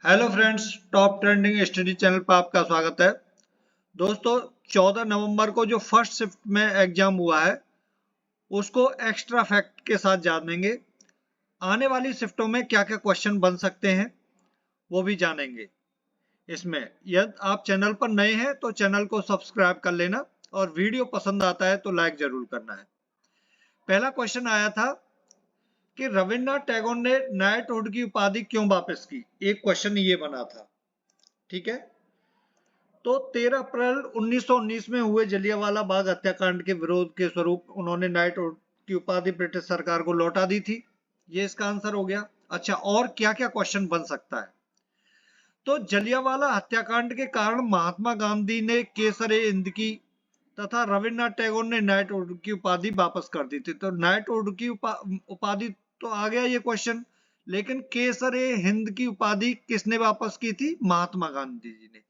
Hello friends, top trending study channel पर आपका स्वागत है। दोस्तों, 14 नवंबर को जो फर्स्ट शिफ्ट में एग्जाम हुआ है उसको एक्स्ट्रा फैक्ट के साथ जानेंगे। आने वाली शिफ्टों में क्या क्या क्वेश्चन बन सकते हैं वो भी जानेंगे। इसमें यदि आप चैनल पर नए हैं तो चैनल को सब्सक्राइब कर लेना और वीडियो पसंद आता है तो लाइक जरूर करना है। पहला क्वेश्चन आया था कि रविन्द्रनाथ टैगोर ने नाइटहुड की उपाधि क्यों वापस की। एक क्वेश्चन ये बना था, ठीक है। तो 13 अप्रैल 1919 में हुए जलियांवाला बाग हत्याकांड के विरोध के स्वरूप उन्होंने नाइटहुड की उपाधि ब्रिटिश सरकार को लौटा दी थी। ये इसका आंसर हो गया। अच्छा, और क्या क्या क्वेश्चन बन सकता है? तो जलियांवाला हत्याकांड के कारण महात्मा गांधी ने केसर-ए-हिंद की तथा रविन्द्रनाथ टैगोर ने नाइटहुड की उपाधि वापस कर दी थी। तो नाइटहुड की उपाधि तो आ गया ये क्वेश्चन, लेकिन केसर-ए-हिंद की उपाधि किसने वापस की थी? महात्मा गांधी जी ने।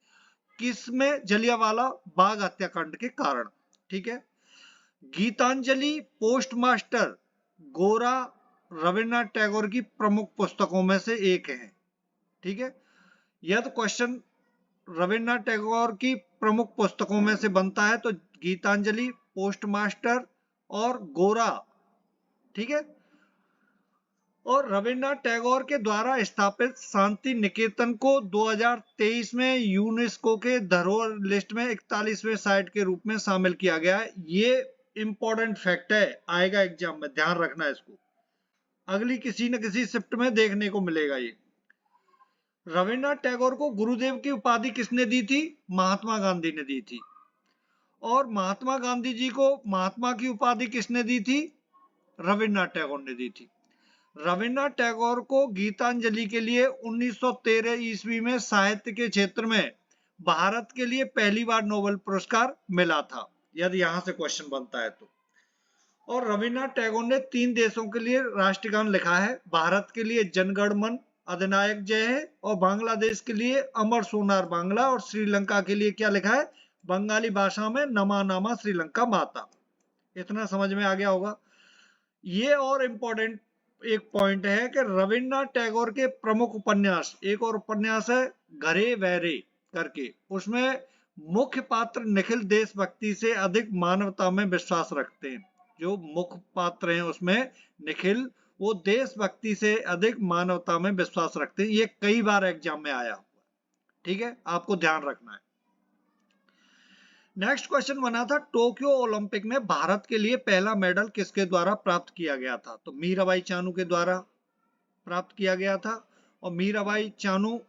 किसमें? जलियांवाला बाग हत्याकांड के कारण, ठीक है। गीतांजलि पोस्टमास्टर गोरा रविन्द्रनाथ टैगोर की प्रमुख पुस्तकों में से एक है, ठीक है। यह तो क्वेश्चन रविन्द्रनाथ टैगोर की प्रमुख पुस्तकों में से बनता है तो गीतांजलि, पोस्टमास्टर और गोरा, ठीक है। और रविन्द्रनाथ टैगोर के द्वारा स्थापित शांति निकेतन को 2023 में यूनेस्को के धरोहर लिस्ट में 41वें साइट के रूप में शामिल किया गया है। ये इंपॉर्टेंट फैक्ट है, आएगा एग्जाम में, ध्यान रखना है इसको। अगली किसी न किसी शिफ्ट में देखने को मिलेगा ये। रविन्द्रनाथ टैगोर को गुरुदेव की उपाधि किसने दी थी? महात्मा गांधी ने दी थी। और महात्मा गांधी जी को महात्मा की उपाधि किसने दी थी? रविन्द्रनाथ टैगोर ने दी थी। रविन्द्रनाथ टैगोर को गीतांजलि के लिए 1913 ईस्वी में साहित्य के क्षेत्र में भारत के लिए पहली बार नोबेल पुरस्कार मिला था, यदि यहां से क्वेश्चन बनता है तो। और रविन्द्रनाथ टैगोर ने 3 देशों के लिए राष्ट्रगान लिखा है। भारत के लिए जनगण मन अधिनायक जय है, और बांग्लादेश के लिए अमर सोनार बांग्ला, और श्रीलंका के लिए क्या लिखा है? बंगाली भाषा में नमा नामा श्रीलंका माता। इतना समझ में आ गया होगा। ये और इम्पोर्टेंट एक पॉइंट है कि रविन्द्रनाथ टैगोर के प्रमुख उपन्यास, एक और उपन्यास है घरे वैरे करके, उसमें मुख्य पात्र निखिल देशभक्ति से अधिक मानवता में विश्वास रखते हैं। जो मुख्य पात्र हैं उसमें निखिल, वो देशभक्ति से अधिक मानवता में विश्वास रखते हैं। ये कई बार एग्जाम में आया, ठीक है, आपको ध्यान रखना है। नेक्स्ट क्वेश्चन बना था टोक्यो ओलंपिक में भारत के लिए पहला मेडल किसके द्वारा प्राप्त किया गया था? तो मीराबाई चानू के द्वारा प्राप्त किया गया था। और मीराबाई चानू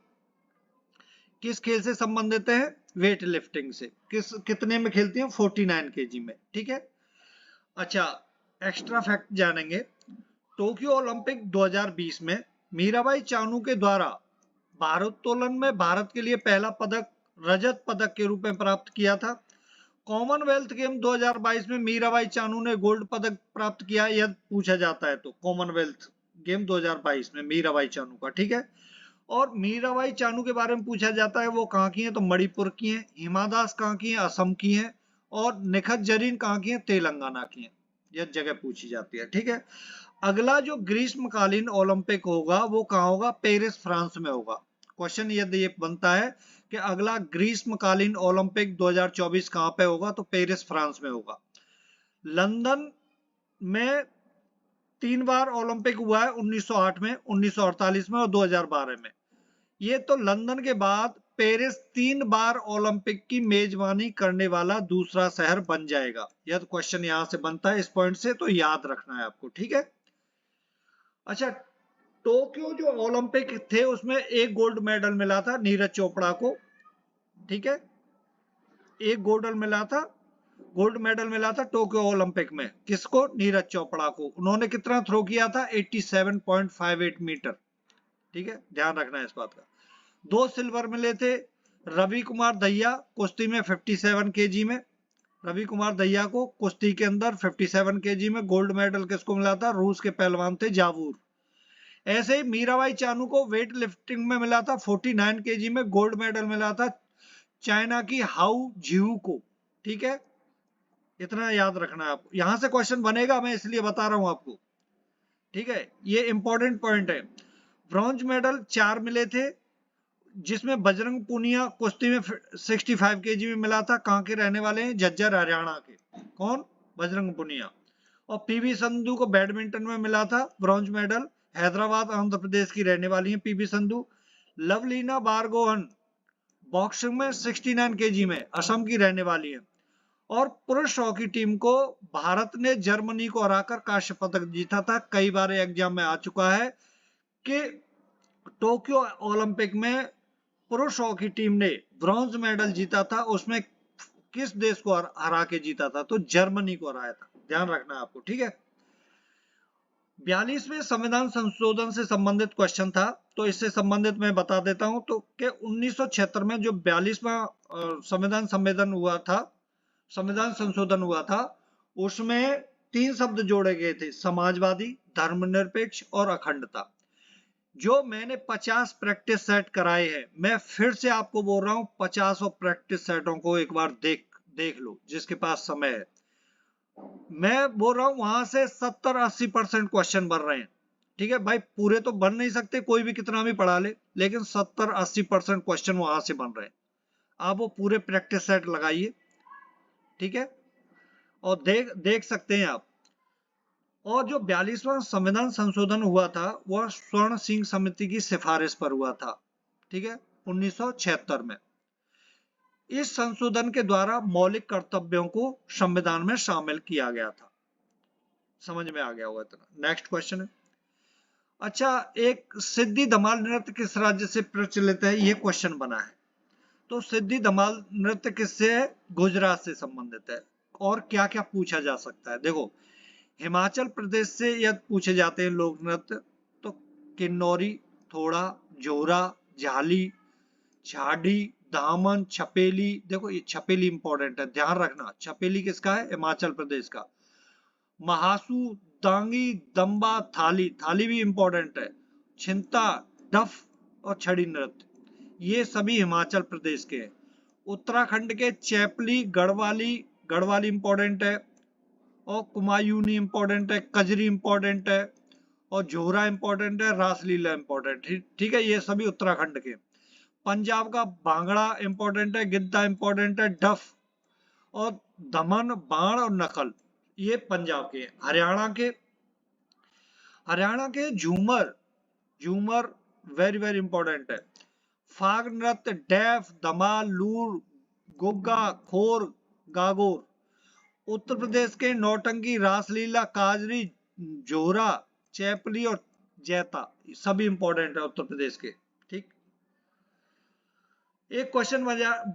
किस खेल से संबंधित है? वेट लिफ्टिंग से। कितने में खेलती हैं? 49 केजी में, ठीक है। अच्छा, एक्स्ट्रा फैक्ट जानेंगे। टोक्यो ओलंपिक 2020 में मीराबाई चानू के द्वारा भारोत्तोलन में भारत के लिए पहला पदक रजत पदक के रूप में प्राप्त किया था। कॉमनवेल्थ गेम 2022 में मीराबाई चानू ने गोल्ड पदक प्राप्त किया, यदि पूछा जाता है तो। कॉमनवेल्थ गेम 2022 में मीराबाई चानू का, ठीक है। और मीराबाई चानू के बारे में पूछा जाता है वो कहाँ की है? तो मणिपुर की है। हिमा दास कहाँ की है? असम की है। और निखत जरीन कहाँ की है? तेलंगाना की है। यह जगह पूछी जाती है, ठीक है। अगला जो ग्रीष्मकालीन ओलंपिक होगा वो कहाँ होगा? पेरिस, फ्रांस में होगा। क्वेश्चन यदि ये बनता है कि अगला ग्रीष्मकालीन ओलंपिक 2024 कहाँ पे होगा? तो पेरिस, फ्रांस में होगा। लंदन में 3 बार ओलंपिक हुआ है, 1908 में, 1948 में और 2012 में। ये तो लंदन के बाद पेरिस 3 बार ओलंपिक की मेजबानी करने वाला दूसरा शहर बन जाएगा। यह तो क्वेश्चन यहां से बनता है, इस पॉइंट से तो याद रखना है आपको, ठीक है। अच्छा, टोक्यो जो ओलंपिक थे उसमें एक गोल्ड मेडल मिला था नीरज चोपड़ा को, ठीक है। एक गोल्ड मेडल मिला था टोक्यो ओलंपिक में। किसको? नीरज चोपड़ा को। उन्होंने कितना थ्रो किया था? 87.58 मीटर, ठीक है, ध्यान रखना है इस बात का। 2 सिल्वर मिले थे रवि कुमार दहिया कुश्ती में 57 केजी में। रवि कुमार दहिया को कुश्ती के अंदर 57 केजी में गोल्ड मेडल किसको मिला था? रूस के पहलवान थे जावूर। ऐसे ही मीराबाई चानू को वेट लिफ्टिंग में मिला था 49 केजी में गोल्ड मेडल मिला था चाइना की हाउ जिहू को, ठीक है। इतना याद रखना है आपको, यहां से क्वेश्चन बनेगा, मैं इसलिए बता रहा हूं आपको, ठीक है। ये इंपॉर्टेंट पॉइंट है। ब्रॉन्ज मेडल 4 मिले थे जिसमें बजरंग पूनिया कुश्ती में 65 केजी में मिला था। कहाँ के रहने वाले हैं? झज्जर हरियाणा के। कौन? बजरंग पूनिया। और पीवी संधू को बैडमिंटन में मिला था ब्रॉन्ज मेडल। हैदराबाद आंध्र प्रदेश की रहने वाली है पीवी संधू। लवलीना बारगोहन बॉक्सिंग में 69 केजी में असम की रहने वाली है। और पुरुष हॉकी टीम को भारत ने जर्मनी को हराकर कांस्य पदक जीता था। कई बार एग्जाम में आ चुका है कि टोक्यो ओलंपिक में पुरुष हॉकी टीम ने ब्रॉन्ज मेडल जीता था, उसमें किस देश को हरा के जीता था? तो जर्मनी को हराया था। ध्यान रखना है आपको, ठीक है। 42वें संविधान संशोधन से संबंधित क्वेश्चन था, तो इससे संबंधित मैं बता देता हूं। तो कि 1976 में जो 42वां संविधान संशोधन हुआ था, उसमें 3 शब्द जोड़े गए थे, समाजवादी, धर्मनिरपेक्ष और अखंडता। जो मैंने 50 प्रैक्टिस सेट कराए हैं, मैं फिर से आपको बोल रहा हूं 50 प्रैक्टिस सेटों को एक बार देख लो, जिसके पास समय है। मैं बोल रहा हूं वहां से 70-80% क्वेश्चन बन रहे हैं, ठीक है भाई। पूरे तो बन नहीं सकते, कोई भी कितना भी पढ़ा ले, लेकिन 70-80% क्वेश्चन वहां से बन रहे हैं। आप वो पूरे प्रैक्टिस सेट लगाइए, ठीक है, और देख सकते हैं आप। और जो 42वां संविधान संशोधन हुआ था, वह स्वर्ण सिंह समिति की सिफारिश पर हुआ था, ठीक है, 1976 में। इस संशोधन के द्वारा मौलिक कर्तव्यों को संविधान में शामिल किया गया था। समझ में आ गया होगा इतना। नेक्स्ट क्वेश्चन है। अच्छा, एक सिद्धि धमाल नृत्य किस राज्य से प्रचलित है? ये क्वेश्चन बना है। तो सिद्धि धमाल नृत्य किससे है? गुजरात से संबंधित है। और क्या क्या पूछा जा सकता है? देखो, हिमाचल प्रदेश से यदि पूछे जाते हैं लोक नृत्य, तो किन्नौरी, थोड़ा, जोरा, झाली, झाड़ी, दामन, छपेली। देखो ये छपेली इंपॉर्टेंट है, ध्यान रखना। छपेली किसका है? हिमाचल प्रदेश का। महासू, दांगी, दम्बा, थाली, थाली भी इंपॉर्टेंट है। छिंता, डफ और छड़ी नृत्य, ये सभी हिमाचल प्रदेश के हैं। उत्तराखंड के चैपली, गढ़वाली, गढ़वाली इंपॉर्टेंट है। और कुमायूनी इंपॉर्टेंट है, कजरी इंपॉर्टेंट है, और जोहरा इंपॉर्टेंट है, रासलीला इंपॉर्टेंट, ठीक है, ये सभी उत्तराखंड के। पंजाब का भांगड़ा इंपॉर्टेंट है, गिद्दा इंपॉर्टेंट है, डफ और दमन, बाण और नकल, ये पंजाब के। हरियाणा के झूमर, झूमर वेरी वेरी इंपॉर्टेंट है। फाग नृत्य, डैफ, धमाल, लूर, गुग्गा, खोर, गागोर। उत्तर प्रदेश के नौटंकी, रासलीला, काजरी, जोहरा, चैपली और जैता, सभी इंपॉर्टेंट है उत्तर प्रदेश के, ठीक। एक क्वेश्चन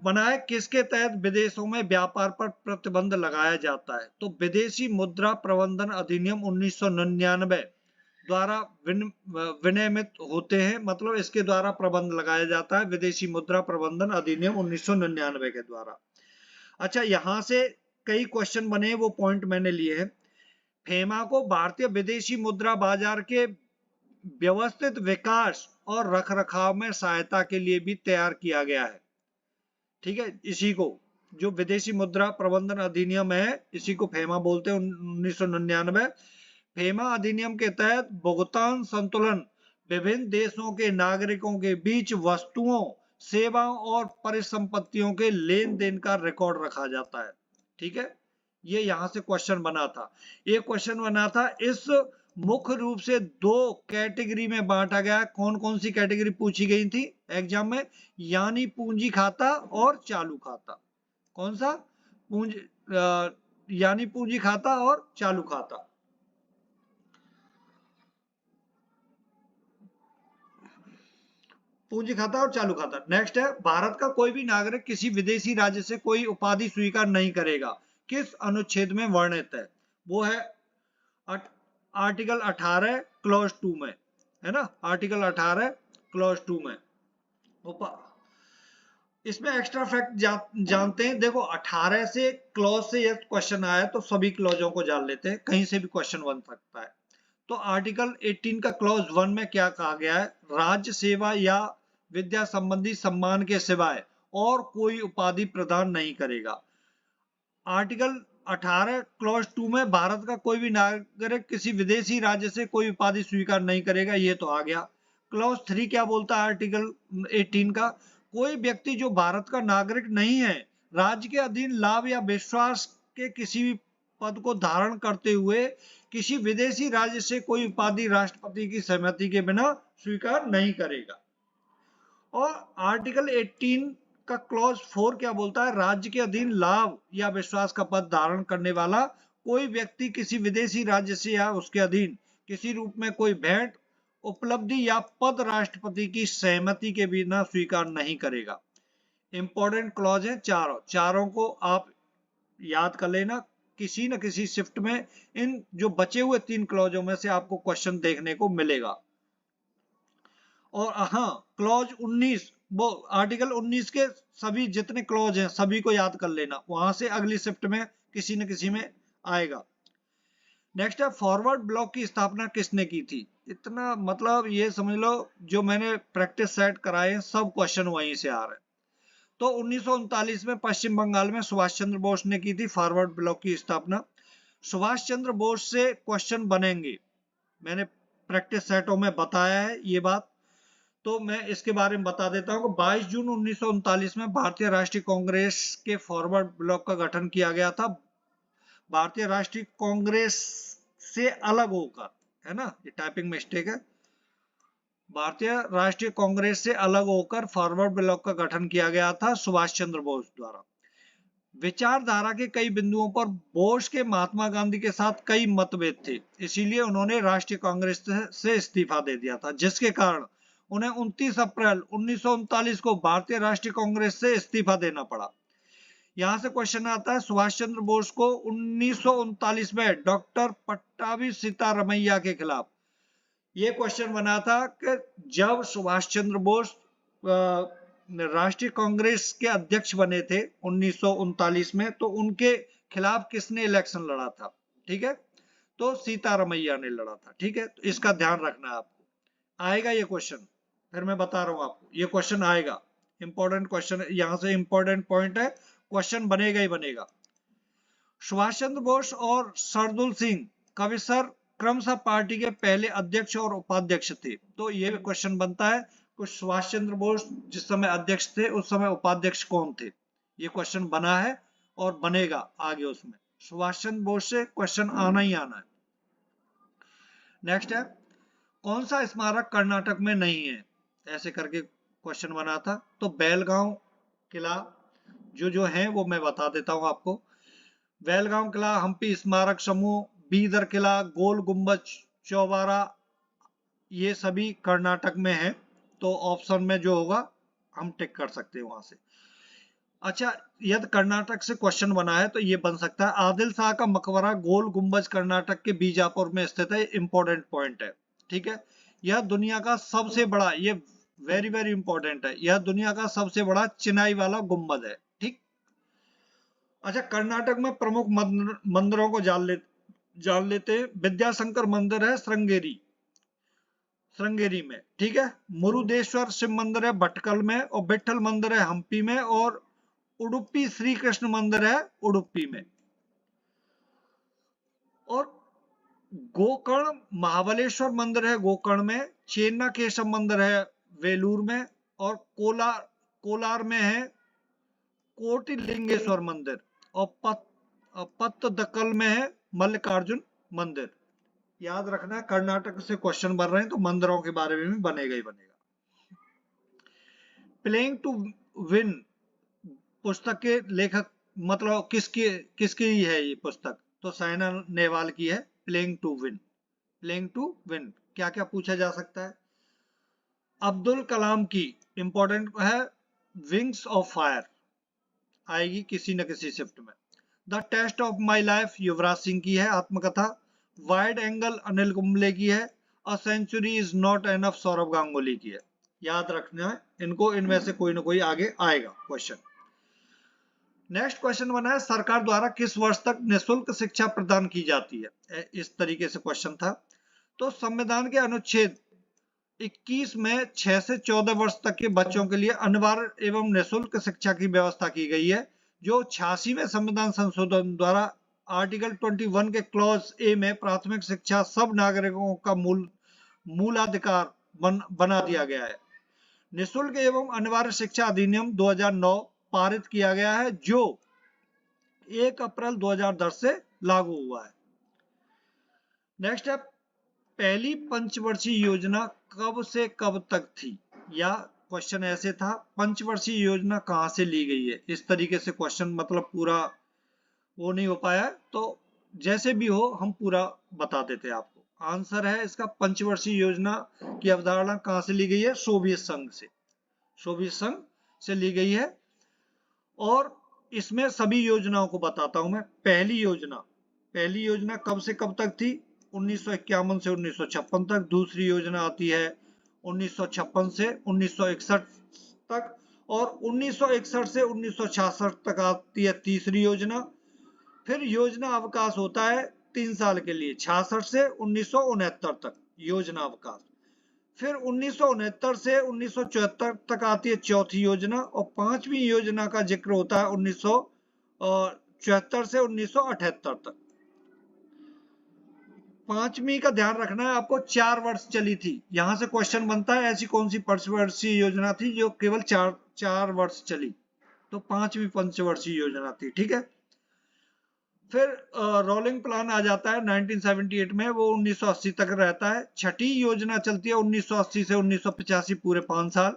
बना है, किसके तहत विदेशों में व्यापार पर प्रतिबंध लगाया जाता है? तो विदेशी मुद्रा प्रबंधन अधिनियम 1999 द्वारा विनियमित होते हैं, मतलब इसके द्वारा प्रबंध लगाया जाता है, विदेशी मुद्रा प्रबंधन अधिनियम 1999 के द्वारा। अच्छा, यहां से कई क्वेश्चन बने, वो पॉइंट मैंने लिए हैं। फेमा को भारतीय विदेशी मुद्रा बाजार के व्यवस्थित विकास और रखरखाव में सहायता के लिए भी तैयार किया गया है, ठीक है। इसी को जो विदेशी मुद्रा प्रबंधन अधिनियम है, इसी को फेमा बोलते हैं, 1999। फेमा अधिनियम के तहत भुगतान संतुलन विभिन्न देशों के नागरिकों के बीच वस्तुओं, सेवाओं और परिसंपत्तियों के लेन देन का रिकॉर्ड रखा जाता है, ठीक है। ये यहां से क्वेश्चन बना था। एक क्वेश्चन बना था, इस मुख्य रूप से 2 कैटेगरी में बांटा गया। कौन कौन सी कैटेगरी पूछी गई थी एग्जाम में? यानी पूंजी खाता और चालू खाता। कौन सा? यानी पूंजी खाता और चालू खाता। पूंजी खाता और चालू खाता। नेक्स्ट है, भारत का कोई भी नागरिक किसी विदेशी राज्य से कोई उपाधि स्वीकार नहीं करेगा, किस अनुच्छेद में वर्णित है? वो है आर्टिकल 18 क्लॉज 2 में, है ना, आर्टिकल 18 क्लॉज 2 में। इसमें एक्स्ट्रा फैक्ट जानते हैं। देखो, 18 से क्लॉज से ये क्वेश्चन आया तो सभी क्लॉजों को जान लेते हैं, कहीं से भी क्वेश्चन बन सकता है। तो आर्टिकल 18 का क्लॉज 1 में क्या कहा गया है? राज्य सेवा या विद्या संबंधी सम्मान के सिवाय और कोई उपाधि प्रदान नहीं करेगा। आर्टिकल 18 क्लॉज 2 में भारत का कोई भी नागरिक किसी विदेशी राज्य से कोई उपाधि स्वीकार नहीं करेगा, ये तो आ गया। क्लॉज 3 क्या बोलता है आर्टिकल 18 का? कोई व्यक्ति जो भारत का नागरिक नहीं है, राज्य के अधीन लाभ या विश्वास के किसी भी पद को धारण करते हुए किसी विदेशी राज्य से कोई उपाधि राष्ट्रपति की सहमति के बिना स्वीकार नहीं करेगा। और आर्टिकल 18 का क्लॉज 4 क्या बोलता है? राज्य के अधीन लाभ या विश्वास का पद धारण करने वाला कोई व्यक्ति किसी विदेशी राज्य से या उसके अधीन किसी रूप में कोई भेंट, उपलब्धि या पद राष्ट्रपति की सहमति के बिना स्वीकार नहीं करेगा। इंपॉर्टेंट क्लॉज है चारों, चारों को आप याद कर लेना। किसी न किसी शिफ्ट में इन जो बचे हुए 3 क्लॉजों में से आपको क्वेश्चन देखने को मिलेगा। और हाँ, क्लॉज 19 वो आर्टिकल 19 के सभी जितने क्लॉज हैं सभी को याद कर लेना, वहां से अगली शिफ्ट में किसी न किसी में आएगा। नेक्स्ट है फॉरवर्ड ब्लॉक की स्थापना किसने की थी? इतना मतलब ये समझ लो जो मैंने प्रैक्टिस सेट कराए हैं सब क्वेश्चन वहीं से आ रहे हैं। तो 1939 में पश्चिम बंगाल में सुभाष चंद्र बोस ने की थी फॉरवर्ड ब्लॉक की स्थापना। सुभाष चंद्र बोस से क्वेश्चन बनेंगे, मैंने प्रैक्टिस सेटों में बताया है ये बात, तो मैं इसके बारे में बता देता हूँ। 22 जून 1939 में भारतीय राष्ट्रीय कांग्रेस के फॉरवर्ड ब्लॉक का गठन किया गया था। भारतीय राष्ट्रीय कांग्रेस से अलग होकर, है ना, ये टाइपिंग मिस्टेक है, भारतीय राष्ट्रीय कांग्रेस से अलग होकर फॉरवर्ड ब्लॉक का गठन किया गया था सुभाष चंद्र बोस द्वारा। विचारधारा के कई बिंदुओं पर बोस के महात्मा गांधी के साथ कई मतभेद थे, इसीलिए उन्होंने राष्ट्रीय कांग्रेस से इस्तीफा दे दिया था, जिसके कारण उन्हें 29 अप्रैल 1939 को भारतीय राष्ट्रीय कांग्रेस से इस्तीफा देना पड़ा। यहां से क्वेश्चन आता है, सुभाष चंद्र बोस को 1939 में डॉक्टर पट्टाभी सीतारमैया के खिलाफ, ये क्वेश्चन बना था कि जब सुभाष चंद्र बोस राष्ट्रीय कांग्रेस के अध्यक्ष बने थे 1939 में, तो उनके खिलाफ किसने इलेक्शन लड़ा था? ठीक है, तो सीतारमैया ने लड़ा था। ठीक है, तो इसका ध्यान रखना है आपको, आएगा ये क्वेश्चन, फिर मैं बता रहा हूं आपको ये क्वेश्चन आएगा, इंपॉर्टेंट क्वेश्चन है, यहां से इंपॉर्टेंट पॉइंट है, क्वेश्चन बनेगा ही बनेगा। सुभाष चंद्र बोस और सरदुल सिंह कविसर क्रमशः पार्टी के पहले अध्यक्ष और उपाध्यक्ष थे। तो ये क्वेश्चन बनता है कि सुभाष चंद्र बोस जिस समय अध्यक्ष थे उस समय उपाध्यक्ष कौन थे? ये क्वेश्चन बना है और बनेगा आगे, उसमें सुभाष चंद्र बोस से क्वेश्चन आना ही आना है। नेक्स्ट है, कौन सा स्मारक कर्नाटक में नहीं है? ऐसे करके क्वेश्चन बना था। तो बेलगांव किला जो है वो मैं बता देता हूं आपको। बेलगांव किला, हम्पी स्मारक समूह, बीदर किला, गोल गुंबज चौबारा, ये सभी कर्नाटक में है। तो ऑप्शन में जो होगा हम टिक कर सकते हैं वहां से। अच्छा, यदि कर्नाटक से क्वेश्चन बना है तो ये बन सकता है, आदिल शाह का मकबरा गोल गुंबज कर्नाटक के बीजापुर में स्थित है। इंपॉर्टेंट पॉइंट है। ठीक है, यह दुनिया का सबसे बड़ा, ये वेरी वेरी इंपॉर्टेंट है, यह दुनिया का सबसे बड़ा चिनाई वाला गुंबद है। ठीक, अच्छा, कर्नाटक में प्रमुख मंदिरों को जान लेते हैं। विद्याशंकर मंदिर है श्रृंगेरी में। ठीक है, मुरुदेश्वर शिव मंदिर है भटकल में, और विठल मंदिर है हम्पी में, और उडुपी श्री कृष्ण मंदिर है उडुपी में। और गोकर्ण महाबलेश्वर मंदिर है गोकर्ण में, चेन्ना केशव मंदिर है वेलूर में, और कोलार में है कोटिलिंगेश्वर मंदिर, और पत्तदकल में है मल्लिकार्जुन मंदिर। याद रखना, कर्नाटक से क्वेश्चन बन रहे हैं तो मंदिरों के बारे में भी बनेगा ही बनेगा। प्लेइंग टू विन पुस्तक के लेखक मतलब किसकी है ये पुस्तक? तो साइना नेहवाल की है playing to win. Playing to win क्या क्या पूछा जा सकता है? अब्दुल कलाम की इंपॉर्टेंट है विंग्स ऑफ फायर, आएगी किसी न किसी शिफ्ट में। The test of my life Yuvraj Singh की है आत्मकथा। वाइड एंगल अनिल कुंबले की है। A century is not enough Sourav Ganguly की है। याद रखना है इनको, इनमें से कोई ना कोई आगे आएगा क्वेश्चन। नेक्स्ट क्वेश्चन बना है, सरकार द्वारा किस वर्ष तक निःशुल्क शिक्षा प्रदान की जाती है? इस तरीके से क्वेश्चन था। तो संविधान के अनुच्छेद 21 में 6 से 14 वर्ष तक के बच्चों के लिए अनिवार्य एवं निःशुल्क शिक्षा की व्यवस्था की गई है, जो 86वें संविधान संशोधन द्वारा आर्टिकल 21 के क्लॉज ए में प्राथमिक शिक्षा सब नागरिकों का मूलाधिकार बना दिया गया है। निःशुल्क एवं अनिवार्य शिक्षा अधिनियम 2009 पारित किया गया है, जो 1 अप्रैल 2010 से लागू हुआ है। नेक्स्ट है, पहली पंचवर्षीय योजना कब से कब तक थी, या क्वेश्चन ऐसे था, पंचवर्षीय योजना कहां से ली गई है। इस तरीके से क्वेश्चन मतलब पूरा वो नहीं हो पाया, तो जैसे भी हो हम पूरा बता देते हैं आपको। आंसर है इसका, पंचवर्षीय योजना की अवधारणा कहां से ली गई है, सोवियत संघ से, सोवियत संघ से ली गई है। और इसमें सभी योजनाओं को बताता हूं मैं। पहली योजना कब से कब तक थी, 1951 से 1956 तक। दूसरी योजना आती है 1956 से 1961 तक, और 1961 से 1966 तक आती है तीसरी योजना। फिर योजना अवकाश होता है 3 साल के लिए, 66 से 1969 तक योजना अवकाश। फिर 1969 से 1974 तक आती है चौथी योजना, और पांचवी योजना का जिक्र होता है 1974 से 1978 तक। पांचवी का ध्यान रखना है आपको, 4 वर्ष चली थी। यहां से क्वेश्चन बनता है ऐसी कौन सी पंचवर्षीय योजना थी जो केवल 4 वर्ष चली, तो पांचवी पंचवर्षीय योजना थी, ठीक है। फिर रोलिंग प्लान आ जाता है 1978 में, वो 1980 तक रहता है। छठी योजना चलती है 1980 से 1985, पूरे 5 साल।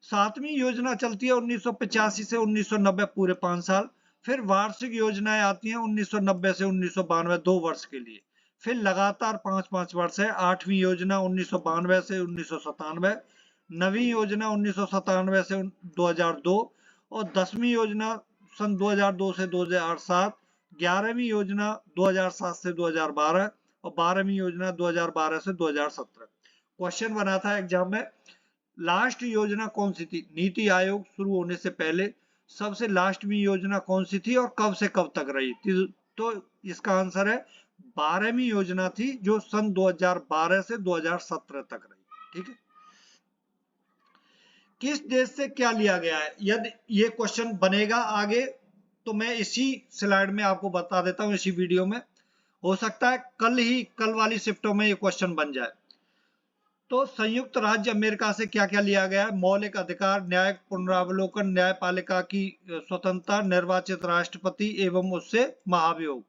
सातवीं योजना चलती है 1985 से 1990, पूरे 5 साल। फिर वार्षिक योजनाएं आती हैं 1990 से 1992, 2 वर्ष के लिए। फिर लगातार 5-5 वर्ष है। आठवीं योजना 1992 से 1997, नवीं योजना 1997 से 2002, और 10वीं योजना सन 2002 से 2007, 11वीं योजना 2007 से 2012, और 12वीं योजना 2012 से 2017। क्वेश्चन बना था एग्जाम में, लास्ट योजना कौन सी थी, नीति आयोग शुरू होने से पहले सबसे लास्ट में योजना कौन सी थी और कब से कब तक रही थी। तो इसका आंसर है 12वीं योजना थी, जो सन 2012 से 2017 तक रही, ठीक है। किस देश से क्या लिया गया है, यदि ये क्वेश्चन बनेगा आगे तो मैं इसी स्लाइड में आपको बता देता हूं, इसी वीडियो में। हो सकता है कल वाली शिफ्टों में ये क्वेश्चन बन जाए। तो संयुक्त राज्य अमेरिका से क्या क्या लिया गया है, मौलिक अधिकार, न्यायिक पुनरावलोकन, न्यायपालिका की स्वतंत्रता, निर्वाचित राष्ट्रपति एवं उससे महाभियोग,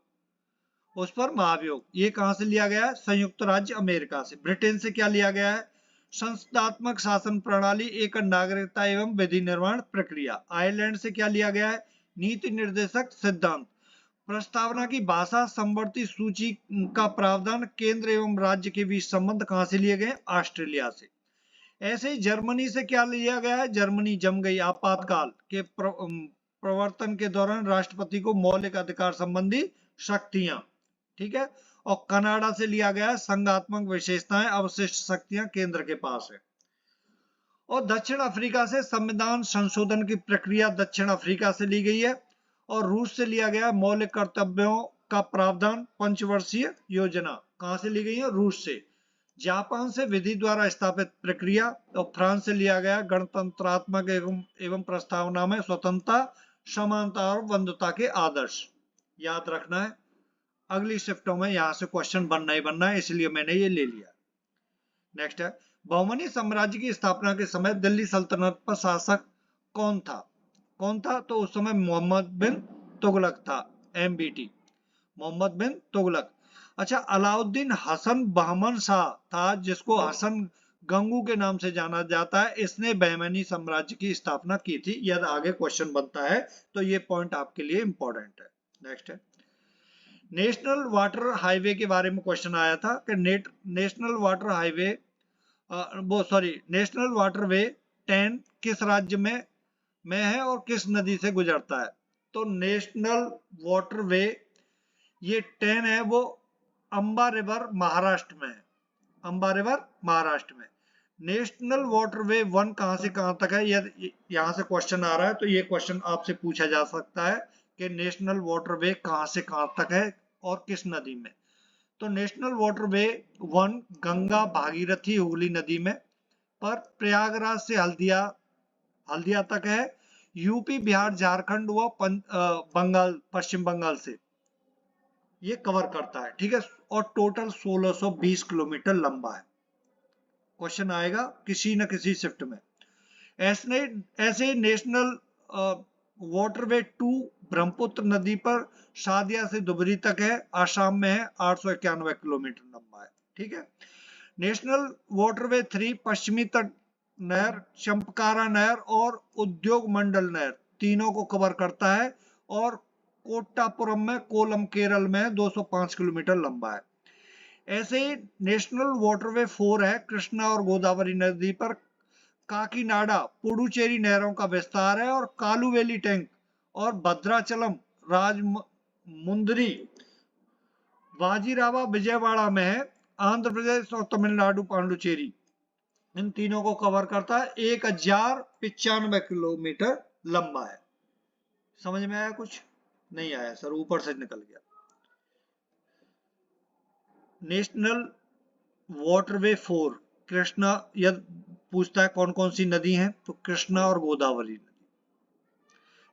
उस पर महाभियोग, ये कहां से लिया गया है, संयुक्त राज्य अमेरिका से। ब्रिटेन से क्या लिया गया है, संस्थात्मक शासन प्रणाली, एक नागरिकता एवं विधि निर्माण प्रक्रिया। आयरलैंड से क्या लिया गया है, नीति निर्देशक सिद्धांत। प्रस्तावना की भाषा समवर्ती सूची का प्रावधान, केंद्र एवं राज्य के बीच संबंध कहां से लिए गए, ऑस्ट्रेलिया से। ऐसे ही जर्मनी से क्या लिया गया है, जर्मनी जम गई आपातकाल के प्रवर्तन के दौरान राष्ट्रपति को मौलिक अधिकार संबंधी शक्तियां, ठीक है। और कनाडा से लिया गया है संघात्मक विशेषताएं, अवशिष्ट शक्तियां केंद्र के पास है। और दक्षिण अफ्रीका से संविधान संशोधन की प्रक्रिया दक्षिण अफ्रीका से ली गई है। और रूस से लिया गया मौलिक कर्तव्यों का प्रावधान, पंचवर्षीय योजना कहां से ली गई है, रूस से। जापान से विधि द्वारा स्थापित प्रक्रिया, और फ्रांस से लिया गया गणतंत्रात्मक एवं प्रस्तावना में स्वतंत्रता, समानता और बंधुता के आदर्श। याद रखना है, अगली शिफ्टों में यहां से क्वेश्चन बनना ही बनना है, इसलिए मैंने ये ले लिया। नेक्स्ट है, बहमनी साम्राज्य की स्थापना के समय दिल्ली सल्तनत पर शासक कौन था, तो उस समय मोहम्मद बिन तुगलक था, MBT, मोहम्मद बिन तुगलक। अच्छा, अलाउद्दीन हसन बहमन शाह था, जिसको हसन गंगू के नाम से जाना जाता है। इसने बहमनी साम्राज्य की स्थापना की थी। यदि आगे क्वेश्चन बनता है तो ये पॉइंट आपके लिए इंपॉर्टेंट है। नेक्स्ट है, नेशनल वाटर हाईवे के बारे में क्वेश्चन आया था कि national water highway national waterway 10 किस राज्य में है और किस नदी से गुजरता है। तो नेशनल वाटरवे ये 10 है, वो अंबा रिवर महाराष्ट्र में है, अंबा रिवर महाराष्ट्र में। नेशनल वाटरवे 1 कहां से कहां तक है, यहां से क्वेश्चन आ रहा है, तो ये क्वेश्चन आपसे पूछा जा सकता है कि नेशनल वाटरवे कहां से कहां तक है और किस नदी में। तो नेशनल वाटरवे 1 गंगा, भागीरथी, हुगली नदी में, पर प्रयागराज से हल्दिया तक है। यूपी, बिहार, झारखंड व बंगाल, पश्चिम बंगाल से ये कवर करता है, ठीक है। और टोटल 1620 किलोमीटर लंबा है। क्वेश्चन आएगा किसी न किसी शिफ्ट में। ऐसे नेशनल वाटरवे 2 ब्रह्मपुत्र नदी पर शादिया से धुबरी तक है, आसाम में है, 891 किलोमीटर लंबा है। ठीक है। नेशनल वाटरवे 3 पश्चिमी तट नहर, चंपकारा नहर और उद्योग मंडल नहर तीनों को कवर करता है और कोट्टापुरम में कोलम केरल में 205 किलोमीटर लंबा है। ऐसे ही नेशनल वाटरवे 4 है कृष्णा और गोदावरी नदी पर काकीनाडा पुडुचेरी नहरों का विस्तार है और कालुवेली टैंक और भद्राचलम राजमुंदरी वाजीरावा विजयवाड़ा में है। आंध्र प्रदेश और तमिलनाडु पांडुचेरी इन तीनों को कवर करता है, 1095 किलोमीटर लंबा है। समझ में आया? कुछ नहीं आया सर, ऊपर से निकल गया। नेशनल वाटरवे 4 कृष्णा, यदि पूछता है कौन कौन सी नदी हैं तो कृष्णा और गोदावरी नदी।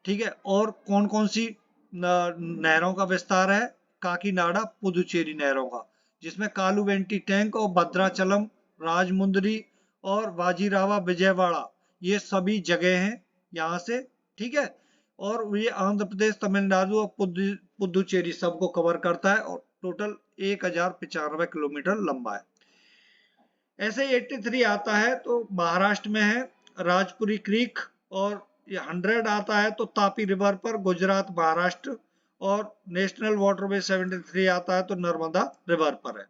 ठीक है। और कौन कौन सी नहरों का विस्तार है? काकीनाडा पुदुचेरी नहरों का, जिसमें कालुवेंटी टैंक और भद्राचलम राजमुंदरी और वाजीरावा विजयवाड़ा ये सभी जगह हैं यहाँ से। ठीक है। और ये आंध्र प्रदेश, तमिलनाडु और पुदुचेरी सबको कवर करता है और टोटल 1095 किलोमीटर लंबा है। ऐसे 83 आता है तो महाराष्ट्र में है, राजपुरी क्रीक, और ये 100 आता है तो तापी रिवर पर, गुजरात महाराष्ट्र, और नेशनल वाटरवे 73 आता है तो नर्मदा रिवर पर है।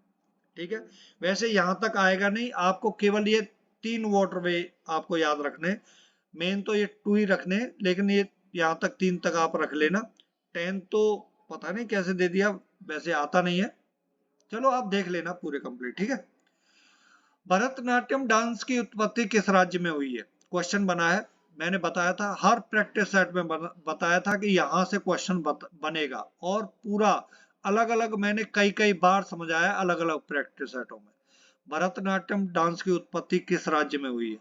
ठीक है। वैसे यहां तक आएगा नहीं, आपको केवल ये 3 वाटरवे आपको याद रखने, मेन तो ये 2 ही रखने, लेकिन ये यहाँ तक 3 तक आप रख लेना। 10 तो पता नहीं कैसे दे दिया, वैसे आता नहीं है, चलो आप देख लेना पूरे कंप्लीट। ठीक है। भरतनाट्यम डांस की उत्पत्ति किस राज्य में हुई है? क्वेश्चन बना है, मैंने बताया था हर प्रैक्टिस सेट में बताया था कि यहाँ से क्वेश्चन बनेगा, और पूरा अलग अलग मैंने कई बार समझाया अलग अलग प्रैक्टिस सेटों में। भरतनाट्यम डांस की उत्पत्ति किस राज्य में हुई है?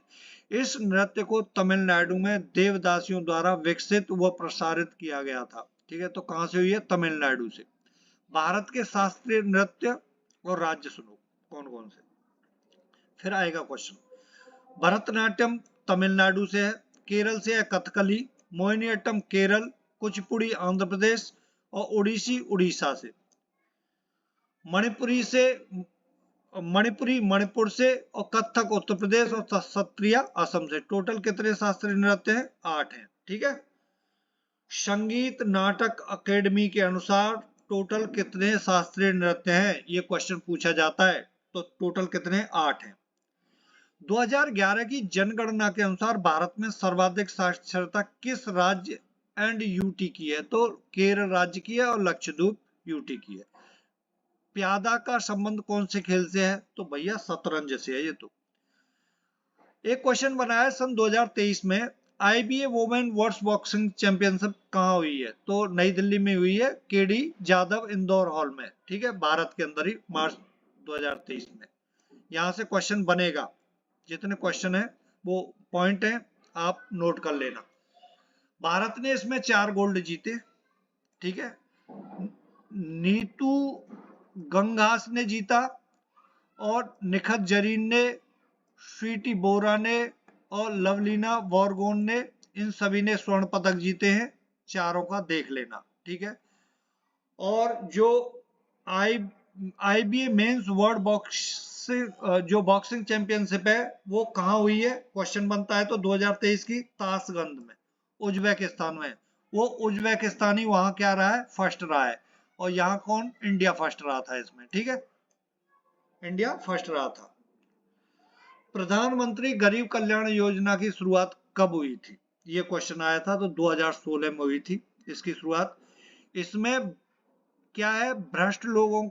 इस नृत्य को तमिलनाडु में देवदासियों द्वारा विकसित व प्रसारित किया गया था। ठीक है। तो कहां से हुई है? तमिलनाडु से। भारत के शास्त्रीय नृत्य और राज्य सुनो कौन कौन से। फिर आएगा क्वेश्चन, भरतनाट्यम तमिलनाडु से है, केरल से है कथकली, मोहिनीअट्टम केरल, कुचिपुड़ी आंध्र प्रदेश और ओडिसी उड़ीसा से। मणिपुरी मणिपुर से और कथक उत्तर प्रदेश और सत्रिया असम से। टोटल कितने शास्त्रीय नृत्य हैं? 8 हैं। ठीक है। संगीत नाटक अकेडमी के अनुसार टोटल कितने शास्त्रीय नृत्य हैं? ये क्वेश्चन पूछा जाता है, तो टोटल कितने? 8 हैं। 2011 की जनगणना के अनुसार भारत में सर्वाधिक साक्षरता किस राज्य एंड यूटी की है? तो केरल राज्य की है और लक्षद्वीप यूटी की है। प्यादा का संबंध कौन से खेल से है? तो भैया शतरंज से है। ये तो एक क्वेश्चन बनाया, सन 2023 में IBA women world boxing championship कहाँ हुई है? तो नई दिल्ली में हुई है, केडी जादव इंदौर हॉल में। ठीक है। भारत के अंदर ही, मार्च 2023 में। यहां से क्वेश्चन बनेगा, जितने क्वेश्चन है वो पॉइंट है, आप नोट कर लेना। भारत ने इसमें 4 गोल्ड जीते। ठीक है। नीतू गंगास ने जीता, और निखत जरीन ने, स्वीटी बोरा ने और लवलीना बोरगोन ने, इन सभी ने स्वर्ण पदक जीते हैं। चारों का देख लेना। ठीक है। और जो IBA मेंस वर्ल्ड जो बॉक्सिंग चैंपियनशिप है वो कहाँ हुई है? क्वेश्चन बनता है तो 2023 की ताशकंद में, उज्बेकिस्तान में। वो उज्बेकिस्तानी वहां क्या रहा है? फर्स्ट रहा है। और यहाँ कौन? इंडिया फर्स्ट रहा था इसमें। ठीक है। इंडिया फर्स्ट रहा था। प्रधानमंत्री गरीब कल्याण योजना की शुरुआत कब हुई थी? ये क्वेश्चन आया था, तो 2016 में हुई थी इसकी शुरुआत। इसमें क्या है? भ्रष्ट लोगों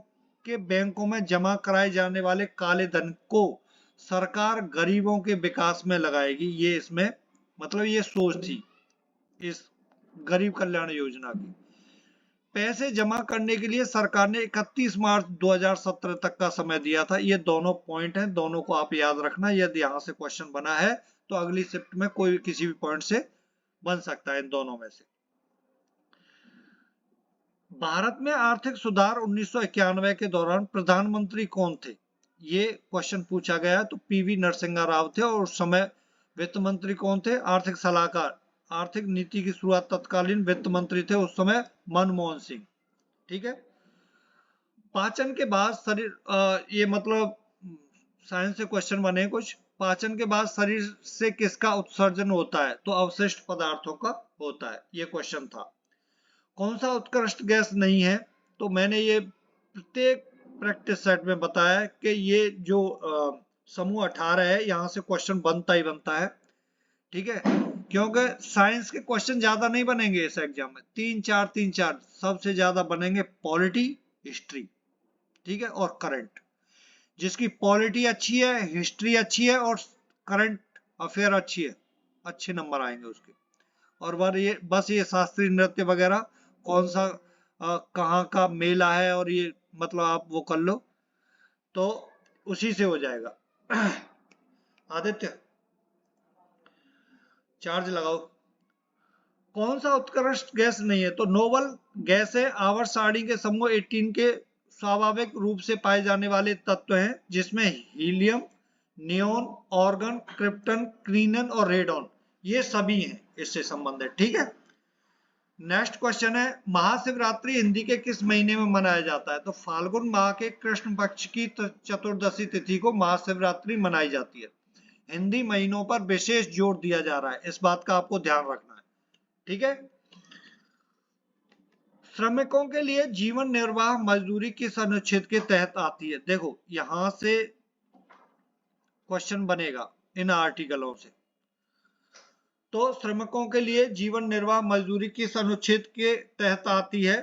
के बैंकों में जमा कराए जाने वाले काले धन को सरकार गरीबों के विकास में लगाएगी। ये इसमें मतलब ये सोच थी इस गरीब कल्याण योजना की। पैसे जमा करने के लिए सरकार ने 31 मार्च 2017 तक का समय दिया था। ये दोनों पॉइंट हैं, दोनों को आप याद रखना। यदि यहां से क्वेश्चन बना है तो अगली शिफ्ट में कोई किसी भी पॉइंट से बन सकता है, इन दोनों में से। भारत में आर्थिक सुधार 1991 के दौरान प्रधानमंत्री कौन थे? ये क्वेश्चन पूछा गया तो पीवी नरसिम्हा राव थे और उस समय वित्त मंत्री कौन थे? आर्थिक सलाहकार। आर्थिक नीति की शुरुआत तत्कालीन वित्त मंत्री थे उस समय मनमोहन सिंह। ठीक है। पाचन के बाद शरीर ये मतलब साइंस से क्वेश्चन बने कुछ। पाचन के बाद शरीर से किसका उत्सर्जन होता है? तो अवशिष्ट पदार्थों का होता है। ये क्वेश्चन था। कौन सा उत्कृष्ट गैस नहीं है? तो मैंने ये प्रत्येक प्रैक्टिस सेट में बताया कि ये जो समूह 18 है यहाँ से क्वेश्चन बनता ही बनता है। ठीक है, क्योंकि साइंस के क्वेश्चन ज्यादा नहीं बनेंगे इस एग्जाम में, 3-4 सबसे ज्यादा बनेंगे पॉलिटी, हिस्ट्री, ठीक है, और करंट। जिसकी पॉलिटी अच्छी है, हिस्ट्री अच्छी है और करंट अफेयर अच्छी है, अच्छे नंबर आएंगे उसके। और बस ये शास्त्रीय नृत्य वगैरह कौन सा कहाँ का मेला है और ये मतलब आप वो कर लो तो उसी से हो जाएगा। आदित्य चार्ज लगाओ। कौन सा उत्कृष्ट गैस नहीं है? तो नोबल गैस है। आवर्त सारणी के समूह 18 के स्वाभाविक रूप से पाए जाने वाले तत्व हैं, जिसमें हीलियम, नियोन, ऑर्गन, क्रिप्टन, क्रीनन और रेडॉन ये सभी हैं इससे संबंधित। ठीक है। नेक्स्ट क्वेश्चन है, महाशिवरात्रि हिंदी के किस महीने में मनाया जाता है? तो फाल्गुन माह के कृष्ण पक्ष की चतुर्दशी तिथि को महाशिवरात्रि मनाई जाती है। हिंदी महीनों पर विशेष जोर दिया जा रहा है, इस बात का आपको ध्यान रखना है। ठीक है। श्रमिकों के लिए जीवन निर्वाह मजदूरी किस अनुच्छेद के तहत आती है? देखो यहां से क्वेश्चन बनेगा इन आर्टिकलों से। तो श्रमिकों के लिए जीवन निर्वाह मजदूरी किस अनुच्छेद के तहत आती है?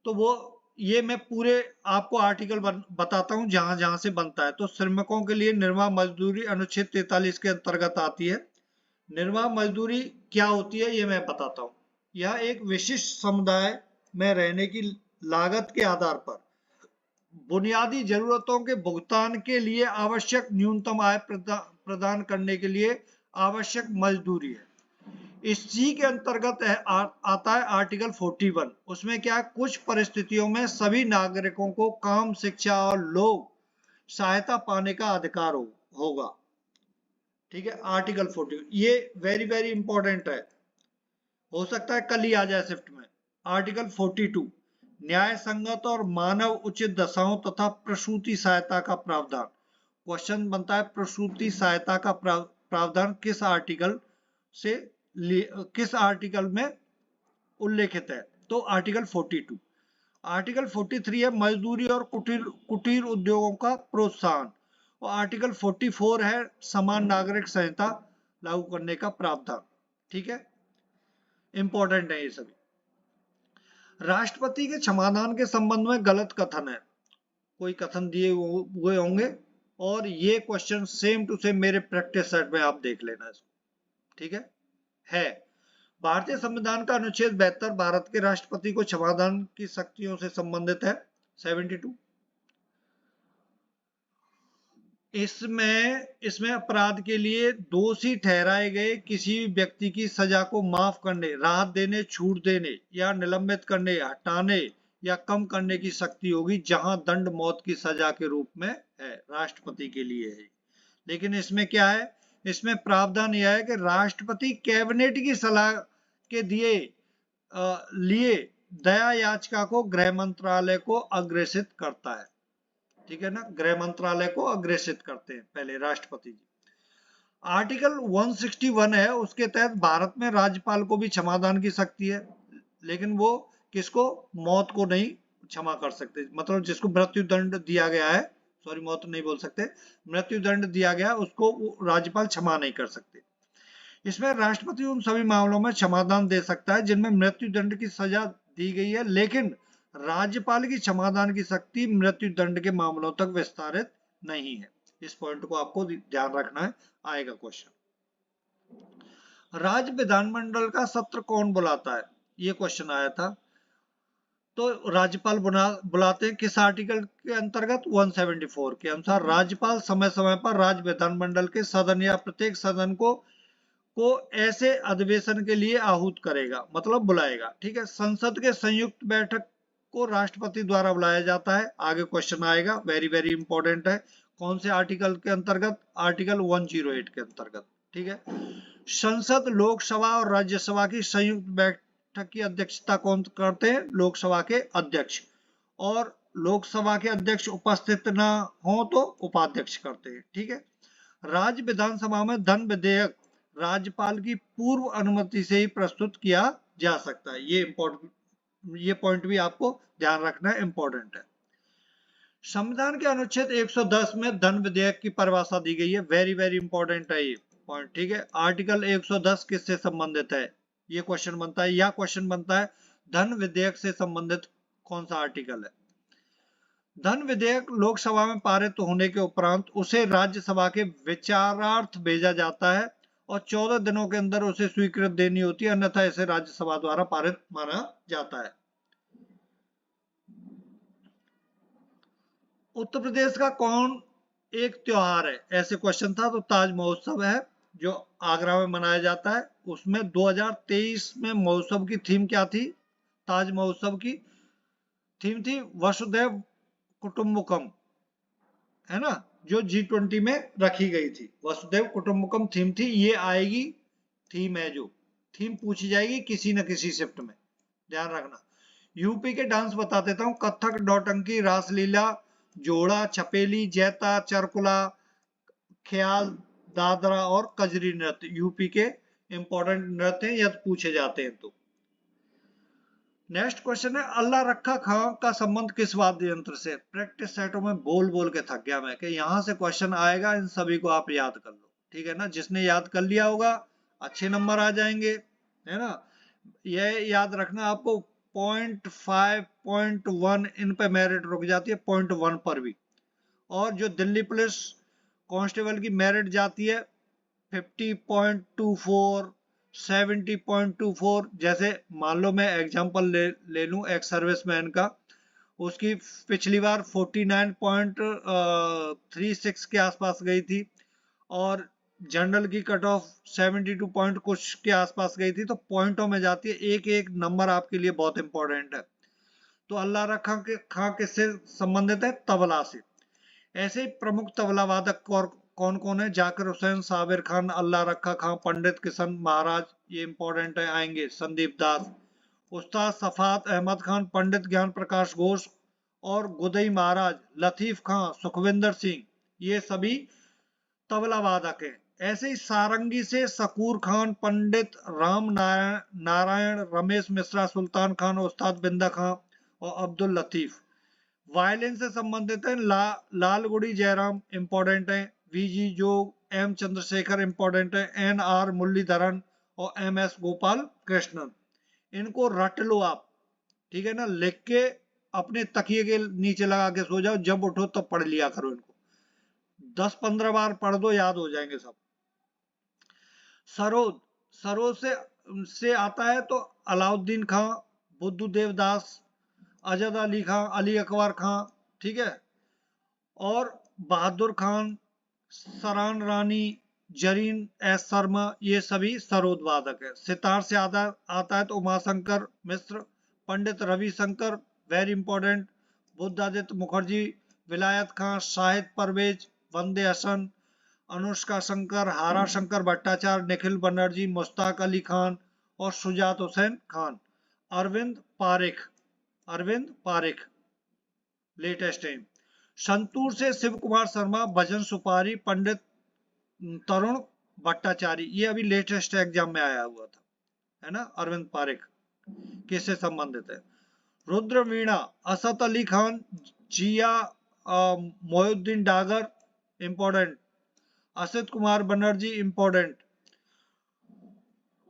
तो वो ये मैं पूरे आपको आर्टिकल बताता हूं जहां जहां से बनता है। तो श्रमिकों के लिए निर्वाह मजदूरी अनुच्छेद 43 के अंतर्गत आती है। निर्वाह मजदूरी क्या होती है ये मैं बताता हूं। यह एक विशिष्ट समुदाय में रहने की लागत के आधार पर बुनियादी जरूरतों के भुगतान के लिए आवश्यक न्यूनतम आय प्रदान करने के लिए आवश्यक मजदूरी है। इसी के अंतर्गत आता है आर्टिकल 41। उसमें क्या, कुछ परिस्थितियों में सभी नागरिकों को काम, शिक्षा और लोक सहायता पाने का अधिकार होगा। ठीक है, आर्टिकल 40 ये वेरी वेरी इंपॉर्टेंट है, हो सकता है कल ही आ जाए शिफ्ट में। आर्टिकल 42 न्याय संगत और मानव उचित दशाओं तथा प्रसूति सहायता का प्रावधान। क्वेश्चन बनता है प्रसूति सहायता का प्रावधान किस आर्टिकल से किस आर्टिकल में उल्लेखित है? तो आर्टिकल 42। आर्टिकल 43 है मजदूरी और कुटीर उद्योगों का प्रोत्साहन। और आर्टिकल 44 है समान नागरिक संहिता लागू करने का प्रावधान। ठीक है, इंपॉर्टेंट है ये सभी। राष्ट्रपति के क्षमादान के संबंध में गलत कथन है, कोई कथन दिए हुए होंगे और ये क्वेश्चन सेम टू सेम मेरे प्रैक्टिस सेट में आप देख लेना इसको। ठीक है। भारतीय संविधान का अनुच्छेद 72 भारत के राष्ट्रपति को क्षमादान की शक्तियों से संबंधित है। 72 इसमें अपराध के लिए दोषी ठहराए गए किसी व्यक्ति की सजा को माफ करने, राहत देने, छूट देने या निलंबित करने, हटाने या कम करने की शक्ति होगी, जहां दंड मौत की सजा के रूप में है, राष्ट्रपति के लिए है। लेकिन इसमें क्या है, इसमें प्रावधान यह है कि राष्ट्रपति कैबिनेट की सलाह के लिए दया याचिका को गृह मंत्रालय को अग्रेसित करता है। ठीक है ना, गृह मंत्रालय को अग्रेसित करते हैं पहले राष्ट्रपति जी। आर्टिकल 161 है, उसके तहत भारत में राज्यपाल को भी क्षमादान की शक्ति है, लेकिन वो किसको, मौत को नहीं क्षमा कर सकते। मतलब जिसको मृत्यु दंड दिया गया है, सॉरी मौत नहीं बोल सकते, मृत्यु दंड दिया गया उसको राज्यपाल क्षमा नहीं कर सकते। इसमें राष्ट्रपति उन सभी मामलों में क्षमादान दे सकता है जिनमें मृत्यु दंड की सजा दी गई है, लेकिन राज्यपाल की क्षमादान की शक्ति मृत्यु दंड के मामलों तक विस्तारित नहीं है। इस पॉइंट को आपको ध्यान रखना है, आएगा क्वेश्चन। राज्य विधानमंडल का सत्र कौन बुलाता है? ये क्वेश्चन आया था। तो राज्यपाल बुलाते हैं, किस आर्टिकल के अंतर्गत? 174 के अनुसार राज्यपाल समय समय पर राज्य विधानमंडल के सदन या प्रत्येक सदन को ऐसे अधिवेशन के लिए आहूत करेगा, मतलब बुलाएगा। ठीक है। संसद के संयुक्त बैठक को राष्ट्रपति द्वारा बुलाया जाता है। आगे क्वेश्चन आएगा, वेरी वेरी इंपॉर्टेंट है। कौन से आर्टिकल के अंतर्गत? आर्टिकल 108 के अंतर्गत। ठीक है। संसद, लोकसभा और राज्यसभा की संयुक्त बैठक की अध्यक्षता कौन करते हैं? लोकसभा के अध्यक्ष। और लोकसभा के अध्यक्ष उपस्थित ना हो तो उपाध्यक्ष करते हैं। ठीक है। राज्य विधानसभा में धन विधेयक राज्यपाल की पूर्व अनुमति से ही प्रस्तुत किया जा सकता है। ये पॉइंट भी आपको ध्यान रखना है, इंपॉर्टेंट है। संविधान के अनुच्छेद 110 में धन विधेयक की परिभाषा दी गई है। वेरी वेरी इंपॉर्टेंट है ये पॉइंट। ठीक है। आर्टिकल 110 किससे संबंधित है? ये क्वेश्चन बनता है, या क्वेश्चन बनता है धन विधेयक से संबंधित कौन सा आर्टिकल है? धन विधेयक लोकसभा में पारित होने के उपरांत उसे राज्यसभा के विचारार्थ भेजा जाता है और 14 दिनों के अंदर उसे स्वीकृति देनी होती है, अन्यथा इसे राज्यसभा द्वारा पारित माना जाता है। उत्तर प्रदेश का कौन एक त्योहार है? ऐसे क्वेश्चन था तो ताज महोत्सव है जो आगरा में मनाया जाता है। उसमें 2023 में महोत्सव की थीम क्या थी? ताज महोत्सव की थीम थी वसुधैव कुटुंबकम, है ना, जो G20 में रखी गई थी। वसुधैव कुटुंबकम थीम थी। ये आएगी, थीम है जो थीम पूछी जाएगी किसी न किसी शिफ्ट में, ध्यान रखना। यूपी के डांस बता देता हूँ। कथक, नौटंकी, रासलीला, जोड़ा, छपेली, जैता, चरकुला, ख्याल, दादरा और कजरी नृत्य यूपी के इंपॉर्टेंट नृत्य हैं, यदि पूछे जाते हैं तो। नेक्स्ट क्वेश्चन है, अल्लाह रखा खां का संबंध किस वाद्य यंत्र से? प्रैक्टिस सेटों में बोल बोल के थक गया मैं कि यहाँ से क्वेश्चन आएगा, इन सभी को आप याद कर लो। ठीक है ना। जिसने याद कर लिया होगा अच्छे नंबर आ जाएंगे, है ना। यह याद रखना आपको 0.5, 0.1 इन पे मेरिट रुक जाती है, 0.1 पर भी। और जो दिल्ली पुलिस कांस्टेबल की मेरिट जाती है 50.24, 70.24। जैसे मान लो मैं एग्जांपल ले लूं एक सर्विसमैन का, उसकी पिछली बार 49.36 के आसपास गई थी और जनरल की कट ऑफ 72 पॉइंट कुछ के आसपास गई थी, तो पॉइंटों में जाती है। एक एक नंबर आपके लिए बहुत इंपॉर्टेंट है। तो अल्लाह रखा खां किससे संबंधित है? तबला से। ऐसे ही प्रमुख तबला वादक कौन कौन है? जाकिर हुसैन, साबिर खान, अल्लाह रखा खां, पंडित किशन महाराज, ये इंपॉर्टेंट है, आएंगे। संदीप दास, उस्ताद सफात अहमद खान, पंडित ज्ञान प्रकाश घोष और गुदई महाराज, लतीफ खां, सुखविंदर सिंह, ये सभी तबला वादक हैं। ऐसे ही सारंगी से शकूर खान, पंडित राम नारायण, रमेश मिश्रा, सुल्तान खान, उस्ताद बिंदा खां और अब्दुल लतीफ। वायलिन से संबंधित है लालगुड़ी जयराम, इंपॉर्टेंट है। वीजी जोग, एम चंद्रशेखर, इंपॉर्टेंट है। NR मुरलीधरन और MS गोपाल कृष्णन। इनको रट लो आप, ठीक है ना। लिख के अपने तकिए के नीचे लगा के सो जाओ, जब उठो तब पढ़ लिया करो इनको। 10-15 बार पढ़ दो, याद हो जाएंगे सब। सरोद, सरोद से आता है तो अलाउद्दीन खां, बुद्धू देवदास, अजद अली खां, अली अकबर खां, ठीक है, और बहादुर खान, सरान रानी, जरीन एस शर्मा, ये सभी सरोद वादक है। सितार से आता है तो उमाशंकर मिश्र, पंडित रविशंकर, वेरी इंपॉर्टेंट, बुद्धादित्य मुखर्जी, विलायत खां, शाहिद परवेज, वंदे हसन, अनुष्का शंकर, हारा शंकर भट्टाचार्य, निखिल बनर्जी, मुश्ताक अली खान और शुजात हुसैन खान। Arvind Parikh latest time. संतूर से शिव कुमार शर्मा, भजन सुपारी, पंडित तरुण भट्टाचार्य, ये अभी लेटेस्ट एग्जाम में आया हुआ था, है ना। अरविंद पारिक किससे संबंधित है? रुद्र वीणा, असद अली खान, जिया मोहुद्दीन डागर, इंपॉर्टेंट। असित कुमार बनर्जी, इंपॉर्टेंट।